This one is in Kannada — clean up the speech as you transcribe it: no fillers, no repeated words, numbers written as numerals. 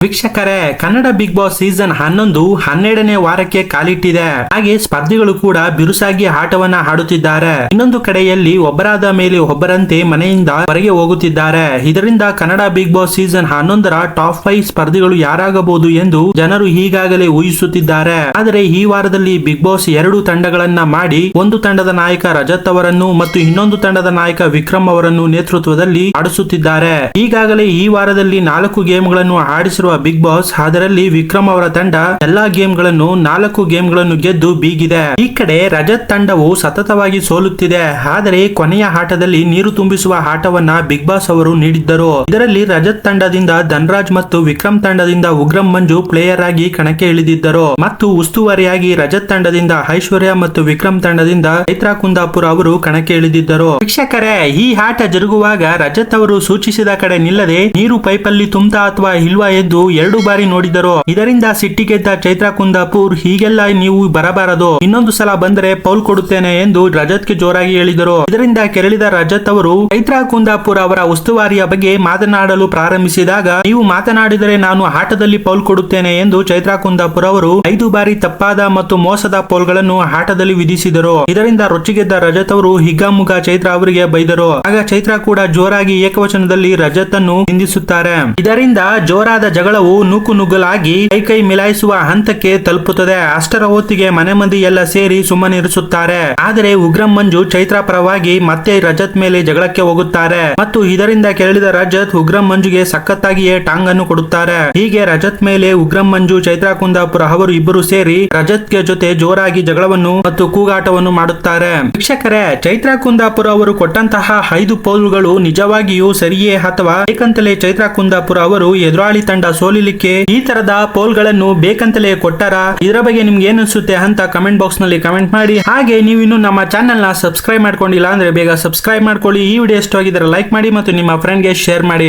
ವೀಕ್ಷಕರೇ, ಕನ್ನಡ ಬಿಗ್ ಬಾಸ್ ಸೀಸನ್ 11 12ನೇ ವಾರಕ್ಕೆ ಕಾಲಿಟ್ಟಿದೆ. ಹಾಗೆ ಸ್ಪರ್ಧಿಗಳು ಕೂಡ ಬಿರುಸಾಗಿ ಆಟವನ್ನ ಆಡುತ್ತಿದ್ದಾರೆ. ಇನ್ನೊಂದು ಕಡೆಯಲ್ಲಿ ಒಬ್ಬರಾದ ಮೇಲೆ ಒಬ್ಬರಂತೆ ಮನೆಯಿಂದ ಹೊರಗೆ ಹೋಗುತ್ತಿದ್ದಾರೆ. ಇದರಿಂದ ಕನ್ನಡ ಬಿಗ್ ಬಾಸ್ ಸೀಸನ್ 11ರ ಟಾಪ್ 5 ಸ್ಪರ್ಧಿಗಳು ಯಾರಾಗಬಹುದು ಎಂದು ಜನರು ಈಗಾಗಲೇ ಊಹಿಸುತ್ತಿದ್ದಾರೆ. ಆದರೆ ಈ ವಾರದಲ್ಲಿ ಬಿಗ್ ಬಾಸ್ 2 ತಂಡಗಳನ್ನ ಮಾಡಿ ಒಂದು ತಂಡದ ನಾಯಕ ರಜತ್ ಅವರನ್ನು ಮತ್ತು ಇನ್ನೊಂದು ತಂಡದ ನಾಯಕ ವಿಕ್ರಮ್ ಅವರನ್ನು ನೇತೃತ್ವದಲ್ಲಿ ಆಡಿಸುತ್ತಿದ್ದಾರೆ. ಈಗಾಗಲೇ ಈ ವಾರದಲ್ಲಿ 4 ಗೇಮ್ಗಳನ್ನು ಆಡಿಸಿರುವ ಬಿಗ್ ಬಾಸ್, ಅದರಲ್ಲಿ ವಿಕ್ರಮ್ ಅವರ ತಂಡ ಎಲ್ಲಾ ಗೇಮ್ಗಳನ್ನು 4 ಗೇಮ್ಗಳನ್ನು ಗೆದ್ದು ಬೀಗಿದೆ. ಈ ಕಡೆ ರಜತ್ ತಂಡವು ಸತತವಾಗಿ ಸೋಲುತ್ತಿದೆ. ಆದರೆ ಕೊನೆಯ ಆಟದಲ್ಲಿ ನೀರು ತುಂಬಿಸುವ ಆಟವನ್ನ ಬಿಗ್ ಬಾಸ್ ಅವರು ನೀಡಿದ್ದರು. ಇದರಲ್ಲಿ ರಜತ್ ತಂಡದಿಂದ ಧನ್ರಾಜ್ ಮತ್ತು ವಿಕ್ರಮ್ ತಂಡದಿಂದ ಉಗ್ರಂ ಮಂಜು ಪ್ಲೇಯರ್ ಆಗಿ ಕಣಕ್ಕೆ ಇಳಿದಿದ್ದರು ಮತ್ತು ಉಸ್ತುವಾರಿಯಾಗಿ ರಜತ್ ತಂಡದಿಂದ ಐಶ್ವರ್ಯ ಮತ್ತು ವಿಕ್ರಮ್ ತಂಡದಿಂದ ಚೈತ್ರಾ ಕುಂದಾಪುರ ಅವರು ಕಣಕ್ಕೆ ಇಳಿದಿದ್ದರು. ವೀಕ್ಷಕರೇ, ಈ ಆಟ ಜರುಗುವಾಗ ರಜತ್ ಅವರು ಸೂಚಿಸಿದ ಕಡೆ ನಿಲ್ಲದೆ ನೀರು ಪೈಪಲ್ಲಿ ತುಂಬ್ತಾ ಅಥವಾ ಇಲ್ವಾ ಎಂದು 2 ಬಾರಿ ನೋಡಿದರು. ಇದರಿಂದ ಸಿಟ್ಟಿಗೆದ್ದ ಚೈತ್ರಾ ಕುಂದಾಪುರ್, ಹೀಗೆಲ್ಲ ನೀವು ಬರಬಾರದು, ಇನ್ನೊಂದು ಸಲ ಬಂದರೆ ಪೌಲ್ ಕೊಡುತ್ತೇನೆ ಎಂದು ರಜತ್ಗೆ ಜೋರಾಗಿ ಹೇಳಿದರು. ಇದರಿಂದ ಕೆರಳಿದ ರಜತ್ ಅವರು ಚೈತ್ರಾ ಕುಂದಾಪುರ್ ಅವರ ಉಸ್ತುವಾರಿಯ ಬಗ್ಗೆ ಮಾತನಾಡಲು ಪ್ರಾರಂಭಿಸಿದಾಗ, ನೀವು ಮಾತನಾಡಿದರೆ ನಾನು ಆಟದಲ್ಲಿ ಪೌಲ್ ಕೊಡುತ್ತೇನೆ ಎಂದು ಚೈತ್ರಾ ಕುಂದಾಪುರ್ ಅವರು 5 ಬಾರಿ ತಪ್ಪಾದ ಮತ್ತು ಮೋಸದ ಪೌಲ್ಗಳನ್ನು ಆಟದಲ್ಲಿ ವಿಧಿಸಿದರು. ಇದರಿಂದ ರೊಚ್ಚಿಗೆದ್ದ ರಜತ್ ಅವರು ಹಿಗ್ಗಾಮುಗ್ಗಾ ಚೈತ್ರಾ ಅವರಿಗೆ ಬೈದರು. ಆಗ ಚೈತ್ರಾ ಕೂಡ ಜೋರಾಗಿ ಏಕವಚನದಲ್ಲಿ ರಜತ್ ಅನ್ನು ನಿಂದಿಸುತ್ತಾರೆ. ಇದರಿಂದ ಜೋರಾದ ಜಗಳವು ನೂಕುನುಗ್ಗಲಾಗಿ ಕೈ ಮಿಲಾಯಿಸುವ ಹಂತಕ್ಕೆ ತಲುಪುತ್ತದೆ. ಅಷ್ಟರ ಹೊತ್ತಿಗೆ ಮನೆ ಮಂದಿ ಎಲ್ಲ ಸೇರಿ ಸುಮ್ಮನಿರಿಸುತ್ತಾರೆ. ಆದರೆ ಉಗ್ರಂ ಮಂಜು ಚೈತ್ರಾ ಪರವಾಗಿ ಮತ್ತೆ ರಜತ್ ಮೇಲೆ ಜಗಳಕ್ಕೆ ಹೋಗುತ್ತಾರೆ ಮತ್ತು ಇದರಿಂದ ಕೆರಳಿದ ರಜತ್ ಉಗ್ರಂ ಮಂಜುಗೆ ಸಖತ್ತಾಗಿಯೇ ಟಾಂಗ್ ಅನ್ನು ಕೊಡುತ್ತಾರೆ. ಹೀಗೆ ರಜತ್ ಮೇಲೆ ಉಗ್ರಂ ಮಂಜು, ಚೈತ್ರಾ ಕುಂದಾಪುರ ಅವರು ಇಬ್ಬರು ಸೇರಿ ರಜತ್ ಜೊತೆ ಜೋರಾಗಿ ಜಗಳವನ್ನು ಮತ್ತು ಕೂಗಾಟವನ್ನು ಮಾಡುತ್ತಾರೆ. ವೀಕ್ಷಕರೇ, ಚೈತ್ರಾ ಕುಂದಾಪುರ ಅವರು ಕೊಟ್ಟಂತಹ 5 ಪೌಲ್ಗಳು ನಿಜವಾಗಿಯೂ ಸರಿಯೇ ಅಥವಾ ಬೇಕಂತಲೇ ಚೈತ್ರಾ ಕುಂದಾಪುರ ಅವರು ಎದುರಾಳಿ ತಂಡ ಸೋಲಿಲಿಕ್ಕೆ ಈ ತರದ ಪೋಲ್ಗಳನ್ನು ಬೇಕಂತಲೇ ಕೊಟ್ಟಾರ? ಇದರ ಬಗ್ಗೆ ನಿಮ್ಗೆ ಏನು ಅನಿಸುತ್ತೆ ಅಂತ ಕಮೆಂಟ್ ಬಾಕ್ಸ್ ನಲ್ಲಿ ಕಮೆಂಟ್ ಮಾಡಿ. ಹಾಗೆ ನೀವು ಇನ್ನು ನಮ್ಮ ಚಾನೆಲ್ ನ ಸಬ್ಸ್ಕ್ರೈಬ್ ಮಾಡ್ಕೊಂಡಿಲ್ಲ ಅಂದ್ರೆ ಬೇಗ ಸಬ್ಸ್ಕ್ರೈಬ್ ಮಾಡ್ಕೊಳ್ಳಿ. ಈ ವಿಡಿಯೋ ಇಷ್ಟವಾಗಿದ್ದರೆ ಲೈಕ್ ಮಾಡಿ ಮತ್ತು ನಿಮ್ಮ ಫ್ರೆಂಡ್ ಗೆ ಶೇರ್ ಮಾಡಿ.